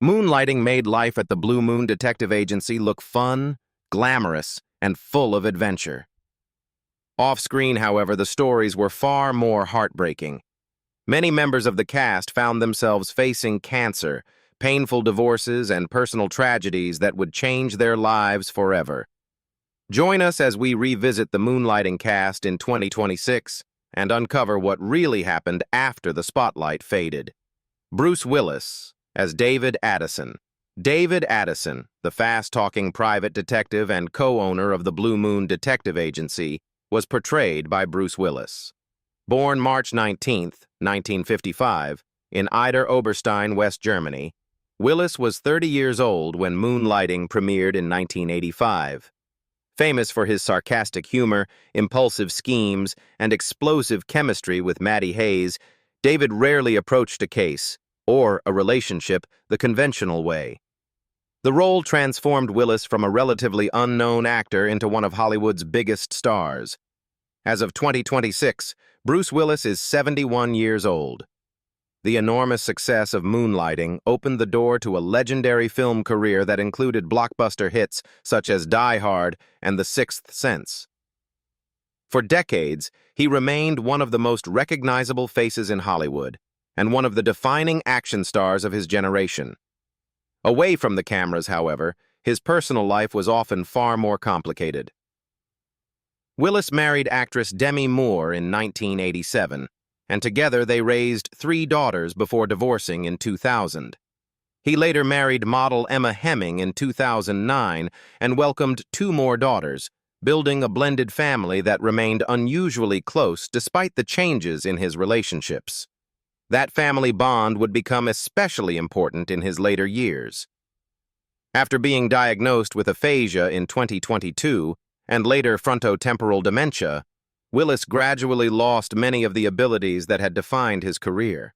Moonlighting made life at the Blue Moon Detective Agency look fun, glamorous, and full of adventure. Off-screen, however, the stories were far more heartbreaking. Many members of the cast found themselves facing cancer, painful divorces, and personal tragedies that would change their lives forever. Join us as we revisit the Moonlighting cast in 2026 and uncover what really happened after the spotlight faded. Bruce Willis as David Addison. David Addison, the fast-talking private detective and co-owner of the Blue Moon Detective Agency, was portrayed by Bruce Willis. Born March 19, 1955, in Idar-Oberstein, West Germany, Willis was 30 years old when Moonlighting premiered in 1985. Famous for his sarcastic humor, impulsive schemes, and explosive chemistry with Maddie Hayes, David rarely approached a case, or a relationship, the conventional way. The role transformed Willis from a relatively unknown actor into one of Hollywood's biggest stars. As of 2026, Bruce Willis is 71 years old. The enormous success of Moonlighting opened the door to a legendary film career that included blockbuster hits such as Die Hard and The Sixth Sense. For decades, he remained one of the most recognizable faces in Hollywood and one of the defining action stars of his generation. Away from the cameras, however, his personal life was often far more complicated. Willis married actress Demi Moore in 1987, and together they raised 3 daughters before divorcing in 2000. He later married model Emma Hemming in 2009 and welcomed 2 more daughters, building a blended family that remained unusually close despite the changes in his relationships. That family bond would become especially important in his later years. After being diagnosed with aphasia in 2022 and later frontotemporal dementia, Willis gradually lost many of the abilities that had defined his career.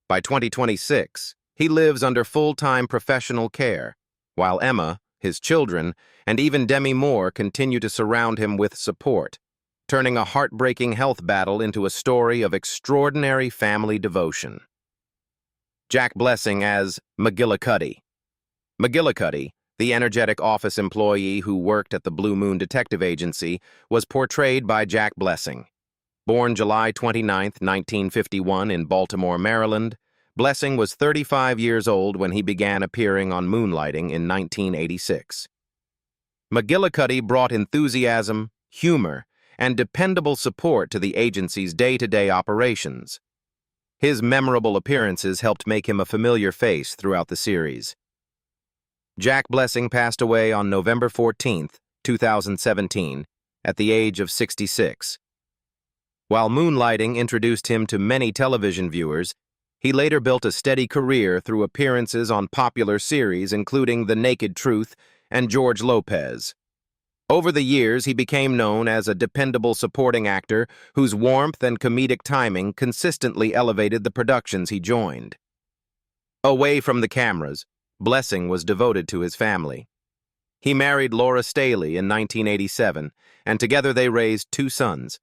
By 2026, he lives under full-time professional care, while Emma, his children, and even Demi Moore continue to surround him with support, turning a heartbreaking health battle into a story of extraordinary family devotion. Jack Blessing as McGillicuddy. McGillicuddy, the energetic office employee who worked at the Blue Moon Detective Agency, was portrayed by Jack Blessing. Born July 29, 1951 in Baltimore, Maryland, Blessing was 35 years old when he began appearing on Moonlighting in 1986. McGillicuddy brought enthusiasm, humor, and dependable support to the agency's day-to-day operations. His memorable appearances helped make him a familiar face throughout the series. Jack Blessing passed away on November 14, 2017, at the age of 66. While Moonlighting introduced him to many television viewers, he later built a steady career through appearances on popular series including The Naked Truth and George Lopez. Over the years, he became known as a dependable supporting actor whose warmth and comedic timing consistently elevated the productions he joined. Away from the cameras, Blessing was devoted to his family. He married Laura Staley in 1987, and together they raised 2 sons.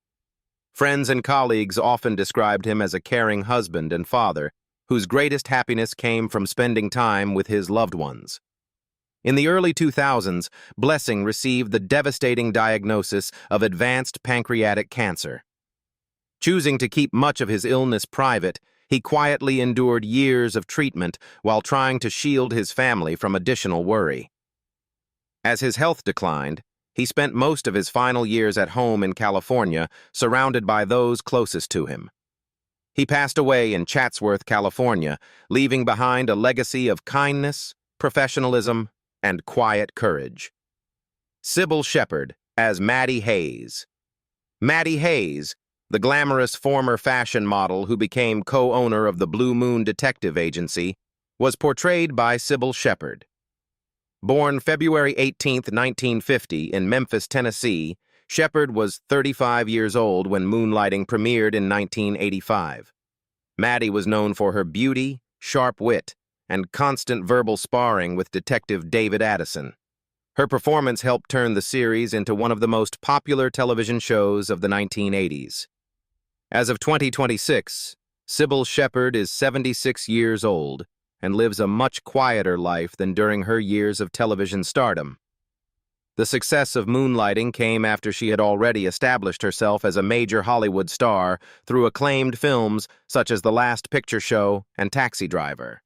Friends and colleagues often described him as a caring husband and father, whose greatest happiness came from spending time with his loved ones. In the early 2000s, Blessing received the devastating diagnosis of advanced pancreatic cancer. Choosing to keep much of his illness private, he quietly endured years of treatment while trying to shield his family from additional worry. As his health declined, he spent most of his final years at home in California, surrounded by those closest to him. He passed away in Chatsworth, California, leaving behind a legacy of kindness, professionalism, and quiet courage. Cybill Shepherd as Maddie Hayes. Maddie Hayes, the glamorous former fashion model who became co-owner of the Blue Moon Detective Agency, was portrayed by Cybill Shepherd. Born February 18, 1950, in Memphis, Tennessee, Shepherd was 35 years old when Moonlighting premiered in 1985. Maddie was known for her beauty, sharp wit, and constant verbal sparring with Detective David Addison. Her performance helped turn the series into one of the most popular television shows of the 1980s. As of 2026, Cybill Shepherd is 76 years old, and lives a much quieter life than during her years of television stardom. The success of Moonlighting came after she had already established herself as a major Hollywood star through acclaimed films such as The Last Picture Show and Taxi Driver.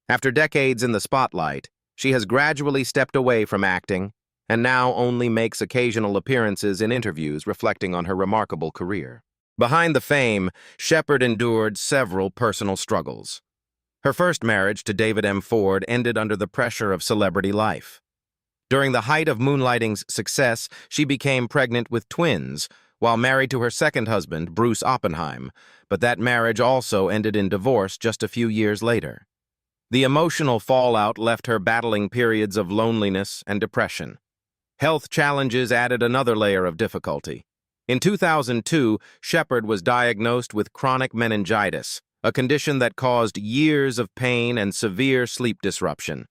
After decades in the spotlight, she has gradually stepped away from acting and now only makes occasional appearances in interviews reflecting on her remarkable career. Behind the fame, Shepherd endured several personal struggles. Her first marriage to David M. Ford ended under the pressure of celebrity life. During the height of Moonlighting's success, she became pregnant with twins, while married to her second husband, Bruce Oppenheim, but that marriage also ended in divorce just a few years later. The emotional fallout left her battling periods of loneliness and depression. Health challenges added another layer of difficulty. In 2002, Shepherd was diagnosed with chronic meningitis, a condition that caused years of pain and severe sleep disruption.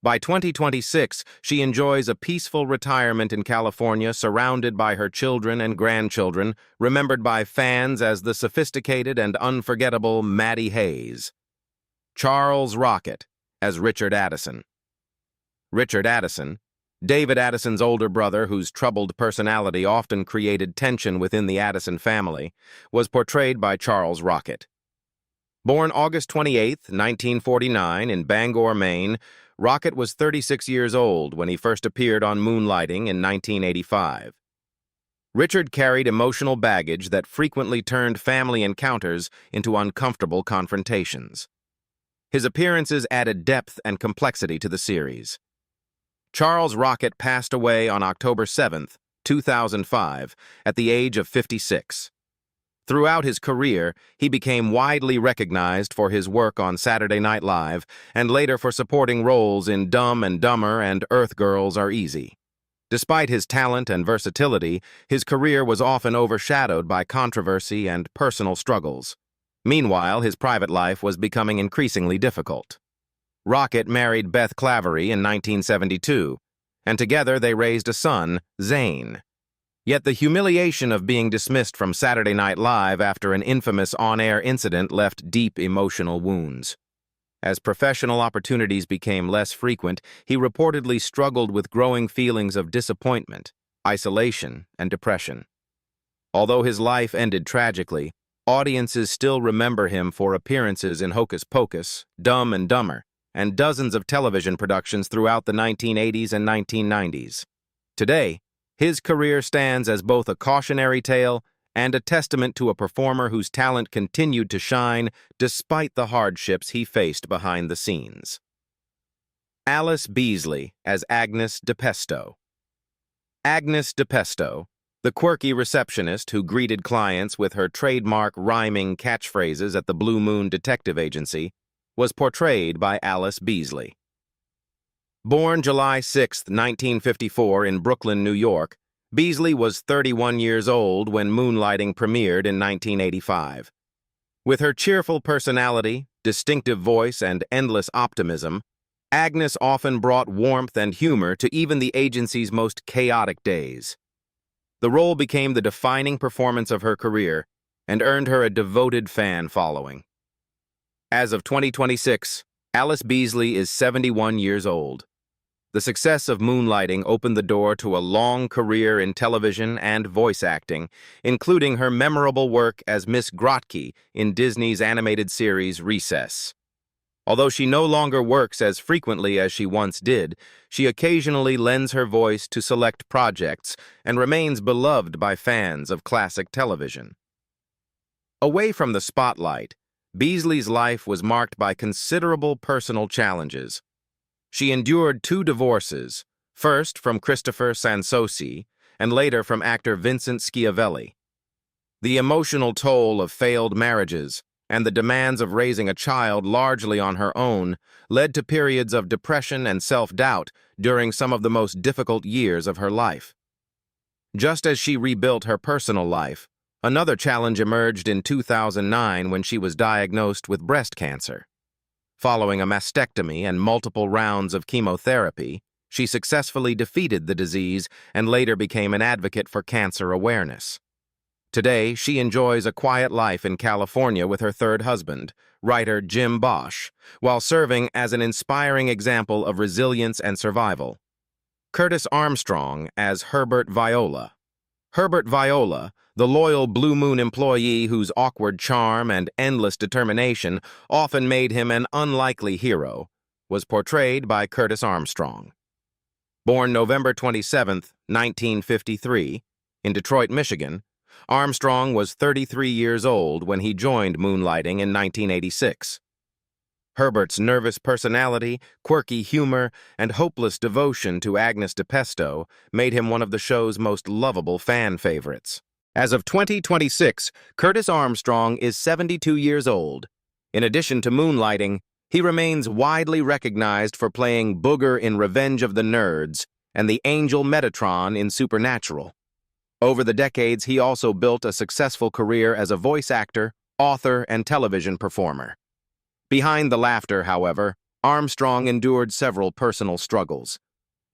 By 2026, she enjoys a peaceful retirement in California surrounded by her children and grandchildren, remembered by fans as the sophisticated and unforgettable Maddie Hayes. Charles Rocket as Richard Addison. Richard Addison, David Addison's older brother whose troubled personality often created tension within the Addison family, was portrayed by Charles Rocket. Born August 28, 1949, in Bangor, Maine, Rocket was 36 years old when he first appeared on Moonlighting in 1985. Richard carried emotional baggage that frequently turned family encounters into uncomfortable confrontations. His appearances added depth and complexity to the series. Charles Rocket passed away on October 7, 2005, at the age of 56. Throughout his career, he became widely recognized for his work on Saturday Night Live and later for supporting roles in Dumb and Dumber and Earth Girls Are Easy. Despite his talent and versatility, his career was often overshadowed by controversy and personal struggles. Meanwhile, his private life was becoming increasingly difficult. Rocket married Beth Clavery in 1972, and together they raised a son, Zane. Yet the humiliation of being dismissed from Saturday Night Live after an infamous on-air incident left deep emotional wounds. As professional opportunities became less frequent, he reportedly struggled with growing feelings of disappointment, isolation, and depression. Although his life ended tragically, audiences still remember him for appearances in Hocus Pocus, Dumb and Dumber, and dozens of television productions throughout the 1980s and 1990s. Today, his career stands as both a cautionary tale and a testament to a performer whose talent continued to shine despite the hardships he faced behind the scenes. Allyce Beasley as Agnes DePesto. Agnes DePesto, the quirky receptionist who greeted clients with her trademark rhyming catchphrases at the Blue Moon Detective Agency, was portrayed by Allyce Beasley. Born July 6, 1954 in Brooklyn, New York, Beasley was 31 years old when Moonlighting premiered in 1985. With her cheerful personality, distinctive voice, and endless optimism, Agnes often brought warmth and humor to even the agency's most chaotic days. The role became the defining performance of her career and earned her a devoted fan following. As of 2026, Allyce Beasley is 71 years old. The success of Moonlighting opened the door to a long career in television and voice acting, including her memorable work as Miss Grotke in Disney's animated series Recess. Although she no longer works as frequently as she once did, she occasionally lends her voice to select projects and remains beloved by fans of classic television. Away from the spotlight, Beasley's life was marked by considerable personal challenges. She endured 2 divorces, first from Christopher Sansosi and later from actor Vincent Schiavelli. The emotional toll of failed marriages and the demands of raising a child largely on her own led to periods of depression and self-doubt during some of the most difficult years of her life. Just as she rebuilt her personal life, another challenge emerged in 2009 when she was diagnosed with breast cancer. Following a mastectomy and multiple rounds of chemotherapy, she successfully defeated the disease and later became an advocate for cancer awareness. Today, she enjoys a quiet life in California with her third husband, writer Jim Bosch, while serving as an inspiring example of resilience and survival. Curtis Armstrong as Herbert Viola. Herbert Viola, the loyal Blue Moon employee whose awkward charm and endless determination often made him an unlikely hero, was portrayed by Curtis Armstrong. Born November 27, 1953, in Detroit, Michigan, Armstrong was 33 years old when he joined Moonlighting in 1986. Herbert's nervous personality, quirky humor, and hopeless devotion to Agnes DePesto made him one of the show's most lovable fan favorites. As of 2026, Curtis Armstrong is 72 years old. In addition to Moonlighting, he remains widely recognized for playing Booger in Revenge of the Nerds and the Angel Metatron in Supernatural. Over the decades, he also built a successful career as a voice actor, author, and television performer. Behind the laughter, however, Armstrong endured several personal struggles.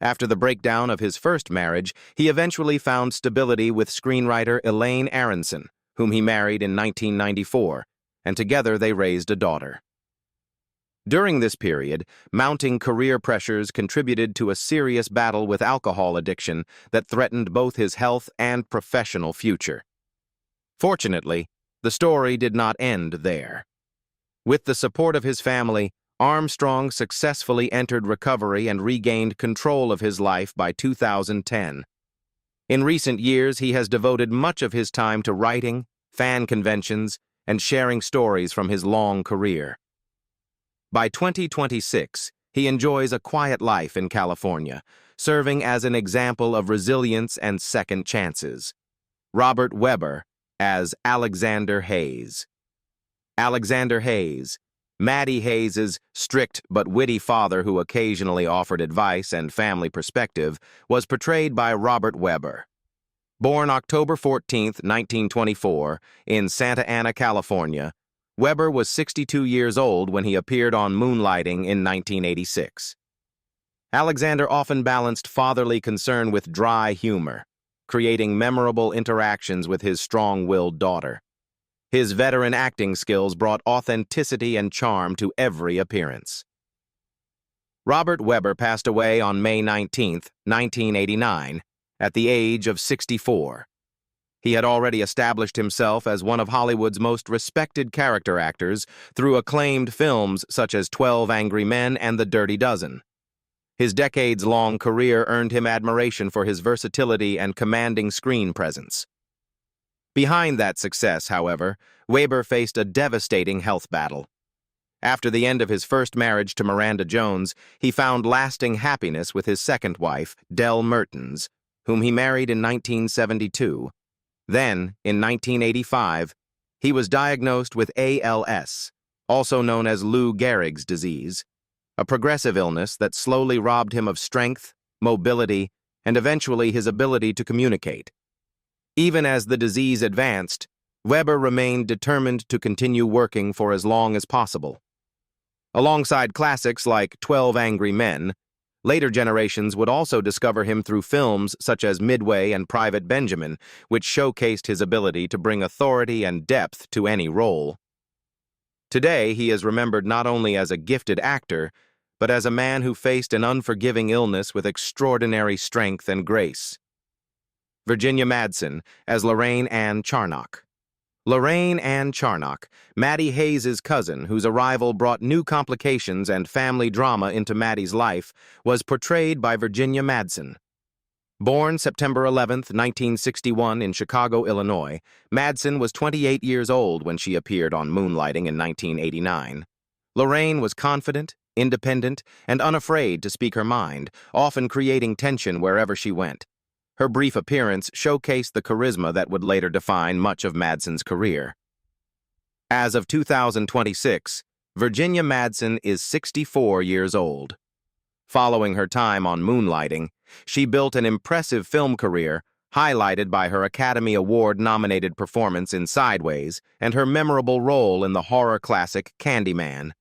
After the breakdown of his first marriage, he eventually found stability with screenwriter Elaine Aronson, whom he married in 1994, and together they raised a daughter. During this period, mounting career pressures contributed to a serious battle with alcohol addiction that threatened both his health and professional future. Fortunately, the story did not end there. With the support of his family, Armstrong successfully entered recovery and regained control of his life by 2010. In recent years, he has devoted much of his time to writing, fan conventions, and sharing stories from his long career. By 2026, he enjoys a quiet life in California, serving as an example of resilience and second chances. Robert Webber as Alexander Hayes. Alexander Hayes, Maddie Hayes's strict but witty father who occasionally offered advice and family perspective, was portrayed by Robert Webber. Born October 14, 1924, in Santa Ana, California, Webber was 62 years old when he appeared on Moonlighting in 1986. Alexander often balanced fatherly concern with dry humor, creating memorable interactions with his strong-willed daughter. His veteran acting skills brought authenticity and charm to every appearance. Robert Webber passed away on May 19, 1989, at the age of 64. He had already established himself as one of Hollywood's most respected character actors through acclaimed films such as 12 Angry Men and The Dirty Dozen. His decades-long career earned him admiration for his versatility and commanding screen presence. Behind that success, however, Webber faced a devastating health battle. After the end of his first marriage to Miranda Jones, he found lasting happiness with his second wife, Del Mertens, whom he married in 1972. Then, in 1985, he was diagnosed with ALS, also known as Lou Gehrig's disease, a progressive illness that slowly robbed him of strength, mobility, and eventually his ability to communicate. Even as the disease advanced, Webber remained determined to continue working for as long as possible. Alongside classics like 12 Angry Men, later generations would also discover him through films such as Midway and Private Benjamin, which showcased his ability to bring authority and depth to any role. Today, he is remembered not only as a gifted actor, but as a man who faced an unforgiving illness with extraordinary strength and grace. Virginia Madsen as Lorraine Ann Charnock. Lorraine Ann Charnock, Maddie Hayes' cousin, whose arrival brought new complications and family drama into Maddie's life, was portrayed by Virginia Madsen. Born September 11, 1961 in Chicago, Illinois, Madsen was 28 years old when she appeared on Moonlighting in 1989. Lorraine was confident, independent, and unafraid to speak her mind, often creating tension wherever she went. Her brief appearance showcased the charisma that would later define much of Madsen's career. As of 2026, Virginia Madsen is 64 years old. Following her time on Moonlighting, she built an impressive film career, highlighted by her Academy Award-nominated performance in Sideways and her memorable role in the horror classic Candyman.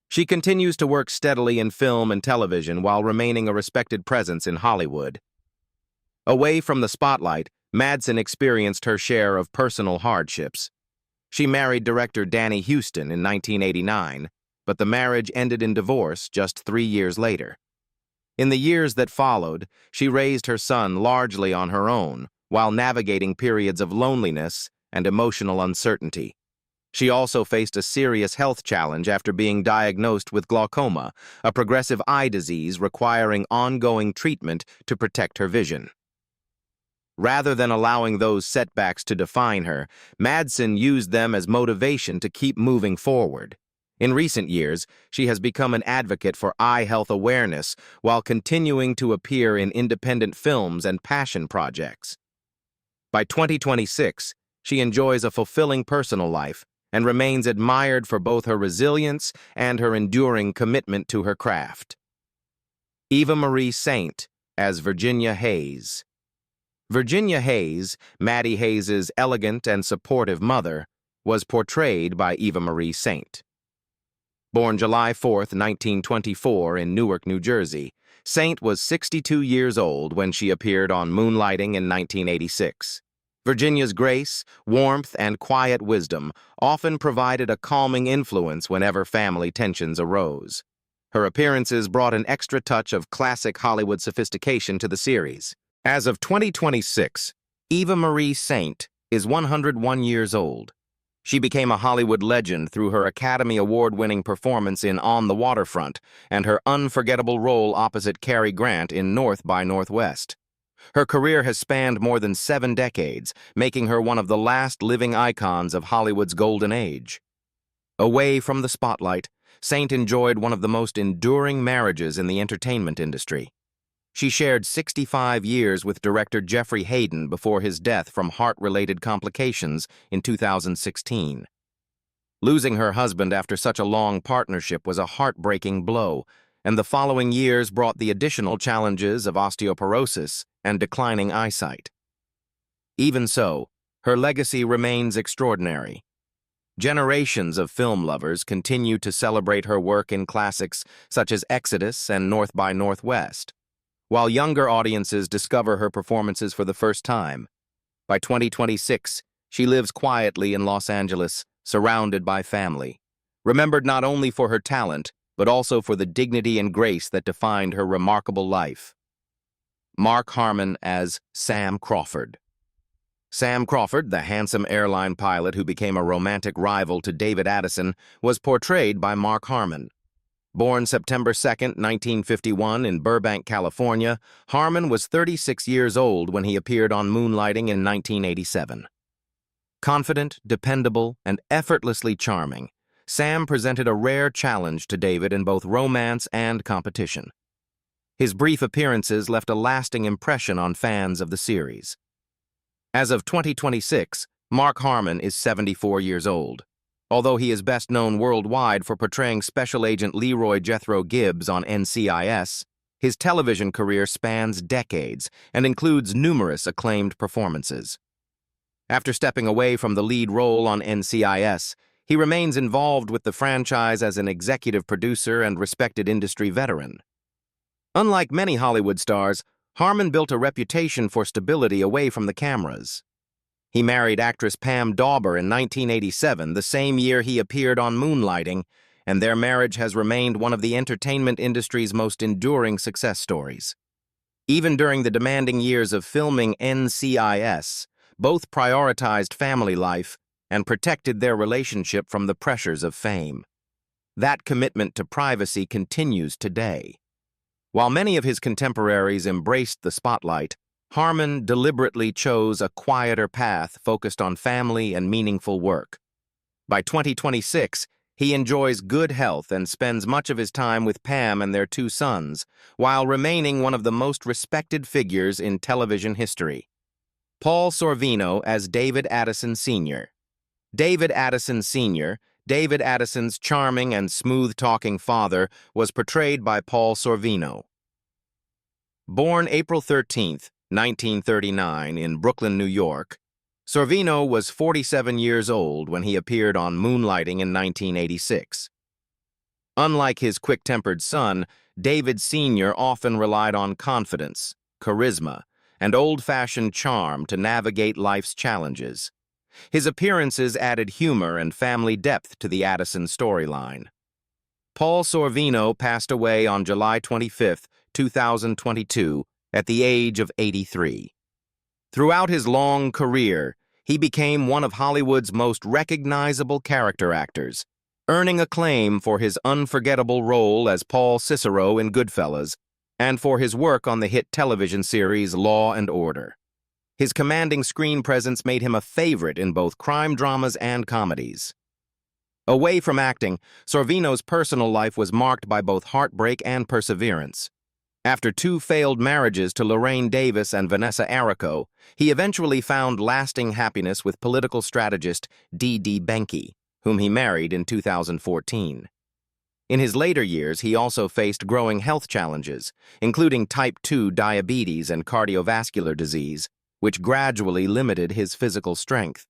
She continues to work steadily in film and television while remaining a respected presence in Hollywood. Away from the spotlight, Madsen experienced her share of personal hardships. She married director Danny Huston in 1989, but the marriage ended in divorce just 3 years later. In the years that followed, she raised her son largely on her own, while navigating periods of loneliness and emotional uncertainty. She also faced a serious health challenge after being diagnosed with glaucoma, a progressive eye disease requiring ongoing treatment to protect her vision. Rather than allowing those setbacks to define her, Madsen used them as motivation to keep moving forward. In recent years, she has become an advocate for eye health awareness while continuing to appear in independent films and passion projects. By 2026, she enjoys a fulfilling personal life and remains admired for both her resilience and her enduring commitment to her craft. Eva Marie Saint as Virginia Hayes. Virginia Hayes, Maddie Hayes's elegant and supportive mother, was portrayed by Eva Marie Saint. Born July 4, 1924 in Newark, New Jersey, Saint was 62 years old when she appeared on Moonlighting in 1986. Virginia's grace, warmth, and quiet wisdom often provided a calming influence whenever family tensions arose. Her appearances brought an extra touch of classic Hollywood sophistication to the series. As of 2026, Eva Marie Saint is 101 years old. She became a Hollywood legend through her Academy Award-winning performance in On the Waterfront and her unforgettable role opposite Cary Grant in North by Northwest. Her career has spanned more than 7 decades, making her one of the last living icons of Hollywood's golden age. Away from the spotlight, Saint enjoyed one of the most enduring marriages in the entertainment industry. She shared 65 years with director Jeffrey Hayden before his death from heart-related complications in 2016. Losing her husband after such a long partnership was a heartbreaking blow, and the following years brought the additional challenges of osteoporosis and declining eyesight. Even so, her legacy remains extraordinary. Generations of film lovers continue to celebrate her work in classics such as Exodus and North by Northwest, while younger audiences discover her performances for the first time. By 2026, she lives quietly in Los Angeles, surrounded by family, remembered not only for her talent, but also for the dignity and grace that defined her remarkable life. Mark Harmon as Sam Crawford. Sam Crawford, the handsome airline pilot who became a romantic rival to David Addison, was portrayed by Mark Harmon. Born September 2, 1951 in Burbank, California, Harmon was 36 years old when he appeared on Moonlighting in 1987. Confident, dependable, and effortlessly charming, Sam presented a rare challenge to David in both romance and competition. His brief appearances left a lasting impression on fans of the series. As of 2026, Mark Harmon is 74 years old. Although he is best known worldwide for portraying Special Agent Leroy Jethro Gibbs on NCIS, his television career spans decades and includes numerous acclaimed performances. After stepping away from the lead role on NCIS, he remains involved with the franchise as an executive producer and respected industry veteran. Unlike many Hollywood stars, Harmon built a reputation for stability away from the cameras. He married actress Pam Dauber in 1987, the same year he appeared on Moonlighting, and their marriage has remained one of the entertainment industry's most enduring success stories. Even during the demanding years of filming NCIS, both prioritized family life and protected their relationship from the pressures of fame. That commitment to privacy continues today. While many of his contemporaries embraced the spotlight, Harmon deliberately chose a quieter path focused on family and meaningful work. By 2026, he enjoys good health and spends much of his time with Pam and their 2 sons, while remaining one of the most respected figures in television history. Paul Sorvino as David Addison Sr. David Addison Sr., David Addison's charming and smooth-talking father, was portrayed by Paul Sorvino. Born April 13, 1939, in Brooklyn, New York, Sorvino was 47 years old when he appeared on Moonlighting in 1986. Unlike his quick-tempered son, David Sr. often relied on confidence, charisma, and old-fashioned charm to navigate life's challenges. His appearances added humor and family depth to the Addison storyline. Paul Sorvino passed away on July 25, 2022, at the age of 83. Throughout his long career, he became one of Hollywood's most recognizable character actors, earning acclaim for his unforgettable role as Paul Cicero in Goodfellas and for his work on the hit television series Law and Order. His commanding screen presence made him a favorite in both crime dramas and comedies. Away from acting, Sorvino's personal life was marked by both heartbreak and perseverance. After 2 failed marriages to Lorraine Davis and Vanessa Arrico, he eventually found lasting happiness with political strategist D.D. Benke, whom he married in 2014. In his later years, he also faced growing health challenges, including type 2 diabetes and cardiovascular disease, which gradually limited his physical strength.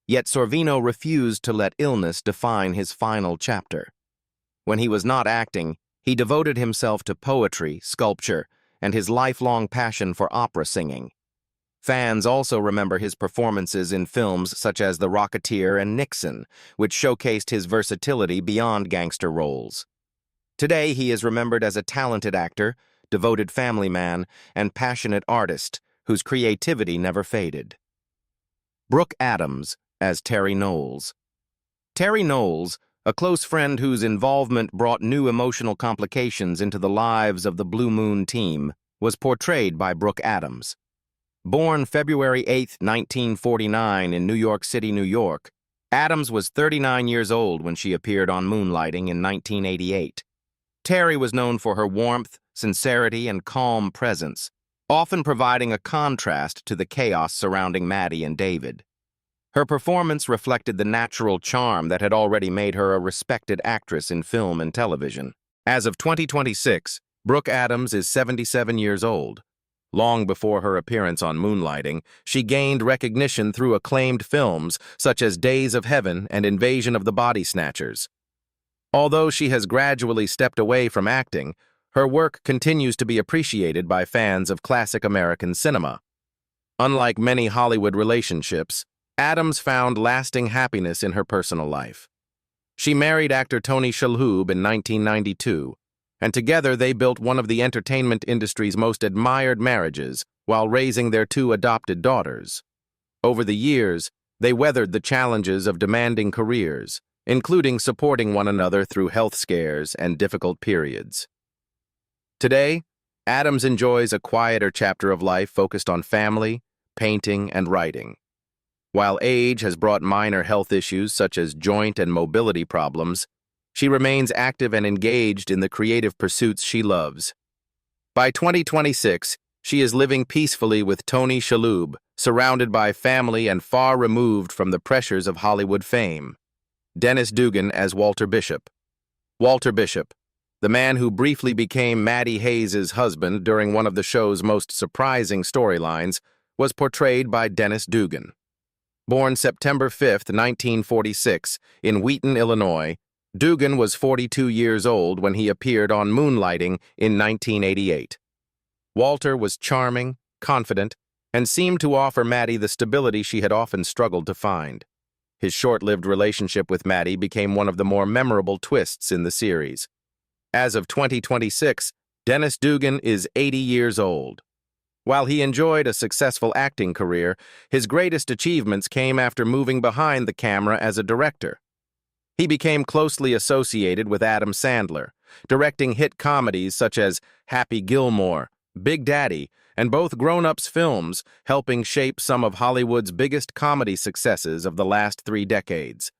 Yet Sorvino refused to let illness define his final chapter. When he was not acting, he devoted himself to poetry, sculpture, and his lifelong passion for opera singing. Fans also remember his performances in films such as The Rocketeer and Nixon, which showcased his versatility beyond gangster roles. Today, he is remembered as a talented actor, devoted family man, and passionate artist whose creativity never faded. Brooke Adams as Terry Knowles. Terry Knowles, a close friend whose involvement brought new emotional complications into the lives of the Blue Moon team, was portrayed by Brooke Adams. Born February 8, 1949 in New York City, New York, Adams was 39 years old when she appeared on Moonlighting in 1988. Terry was known for her warmth, sincerity, and calm presence, often providing a contrast to the chaos surrounding Maddie and David. Her performance reflected the natural charm that had already made her a respected actress in film and television. As of 2026, Brooke Adams is 77 years old. Long before her appearance on Moonlighting, she gained recognition through acclaimed films such as Days of Heaven and Invasion of the Body Snatchers. Although she has gradually stepped away from acting, her work continues to be appreciated by fans of classic American cinema. Unlike many Hollywood relationships, Adams found lasting happiness in her personal life. She married actor Tony Shalhoub in 1992, and together they built one of the entertainment industry's most admired marriages while raising their 2 adopted daughters. Over the years, they weathered the challenges of demanding careers, including supporting one another through health scares and difficult periods. Today, Adams enjoys a quieter chapter of life focused on family, painting, and writing. While age has brought minor health issues such as joint and mobility problems, she remains active and engaged in the creative pursuits she loves. By 2026, she is living peacefully with Tony Shalhoub, surrounded by family and far removed from the pressures of Hollywood fame. Dennis Dugan as Walter Bishop. Walter Bishop, the man who briefly became Maddie Hayes' husband during one of the show's most surprising storylines, was portrayed by Dennis Dugan. Born September 5, 1946, in Wheaton, Illinois, Dugan was 42 years old when he appeared on Moonlighting in 1988. Walter was charming, confident, and seemed to offer Maddie the stability she had often struggled to find. His short-lived relationship with Maddie became one of the more memorable twists in the series. As of 2026, Dennis Dugan is 80 years old. While he enjoyed a successful acting career, his greatest achievements came after moving behind the camera as a director. He became closely associated with Adam Sandler, directing hit comedies such as Happy Gilmore, Big Daddy, and both grown-ups films, helping shape some of Hollywood's biggest comedy successes of the last 3 decades.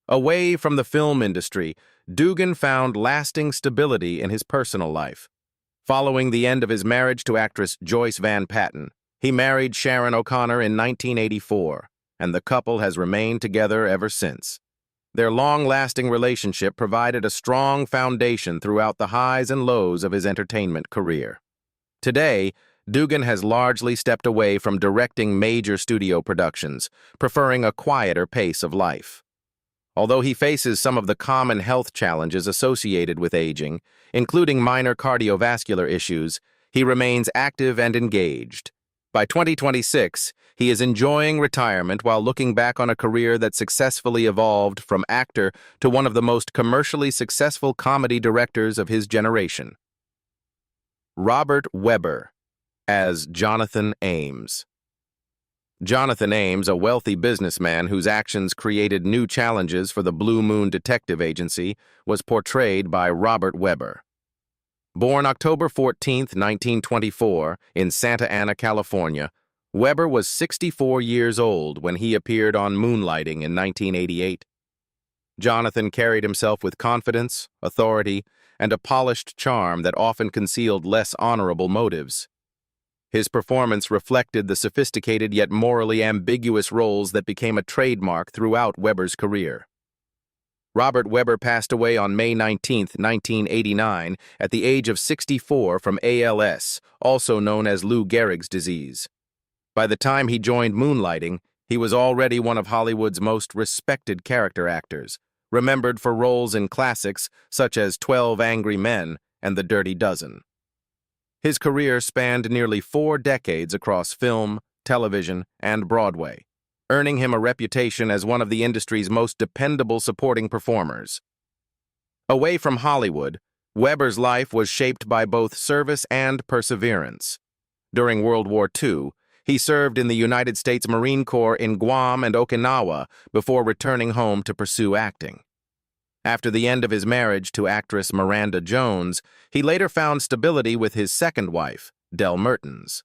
Away from the film industry, Dugan found lasting stability in his personal life. Following the end of his marriage to actress Joyce Van Patten, he married Sharon O'Connor in 1984, and the couple has remained together ever since. Their long-lasting relationship provided a strong foundation throughout the highs and lows of his entertainment career. Today, Dugan has largely stepped away from directing major studio productions, preferring a quieter pace of life. Although he faces some of the common health challenges associated with aging, including minor cardiovascular issues, he remains active and engaged. By 2026, he is enjoying retirement while looking back on a career that successfully evolved from actor to one of the most commercially successful comedy directors of his generation. Robert Webber as Jonathan Ames. Jonathan Ames, a wealthy businessman whose actions created new challenges for the Blue Moon Detective Agency, was portrayed by Robert Webber. Born October 14, 1924, in Santa Ana, California, Webber was 64 years old when he appeared on Moonlighting in 1988. Jonathan carried himself with confidence, authority, and a polished charm that often concealed less honorable motives. His performance reflected the sophisticated yet morally ambiguous roles that became a trademark throughout Webber's career. Robert Webber passed away on May 19, 1989, at the age of 64 from ALS, also known as Lou Gehrig's disease. By the time he joined Moonlighting, he was already one of Hollywood's most respected character actors, remembered for roles in classics such as 12 Angry Men and The Dirty Dozen. His career spanned nearly 4 decades across film, television, and Broadway, earning him a reputation as one of the industry's most dependable supporting performers. Away from Hollywood, Webber's life was shaped by both service and perseverance. During World War II, he served in the United States Marine Corps in Guam and Okinawa before returning home to pursue acting. After the end of his marriage to actress Miranda Jones, he later found stability with his second wife, Del Mertens.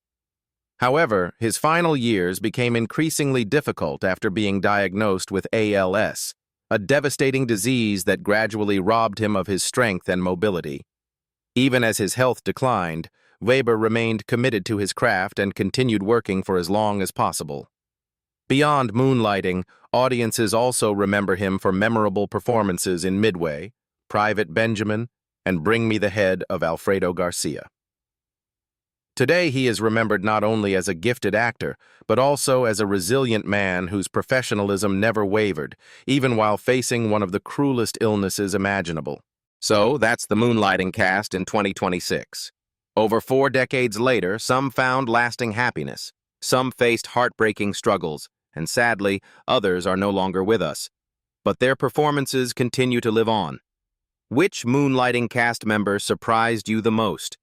However, his final years became increasingly difficult after being diagnosed with ALS, a devastating disease that gradually robbed him of his strength and mobility. Even as his health declined, Webber remained committed to his craft and continued working for as long as possible. Beyond Moonlighting, audiences also remember him for memorable performances in Midway, Private Benjamin, and Bring Me the Head of Alfredo Garcia. Today, he is remembered not only as a gifted actor, but also as a resilient man whose professionalism never wavered, even while facing one of the cruelest illnesses imaginable. So, that's the Moonlighting cast in 2026. Over 4 decades later, some found lasting happiness, some faced heartbreaking struggles, and sadly, others are no longer with us. But their performances continue to live on. Which Moonlighting cast member surprised you the most?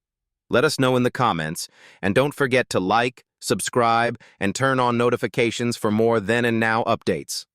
Let us know in the comments, and don't forget to like, subscribe, and turn on notifications for more then and now updates.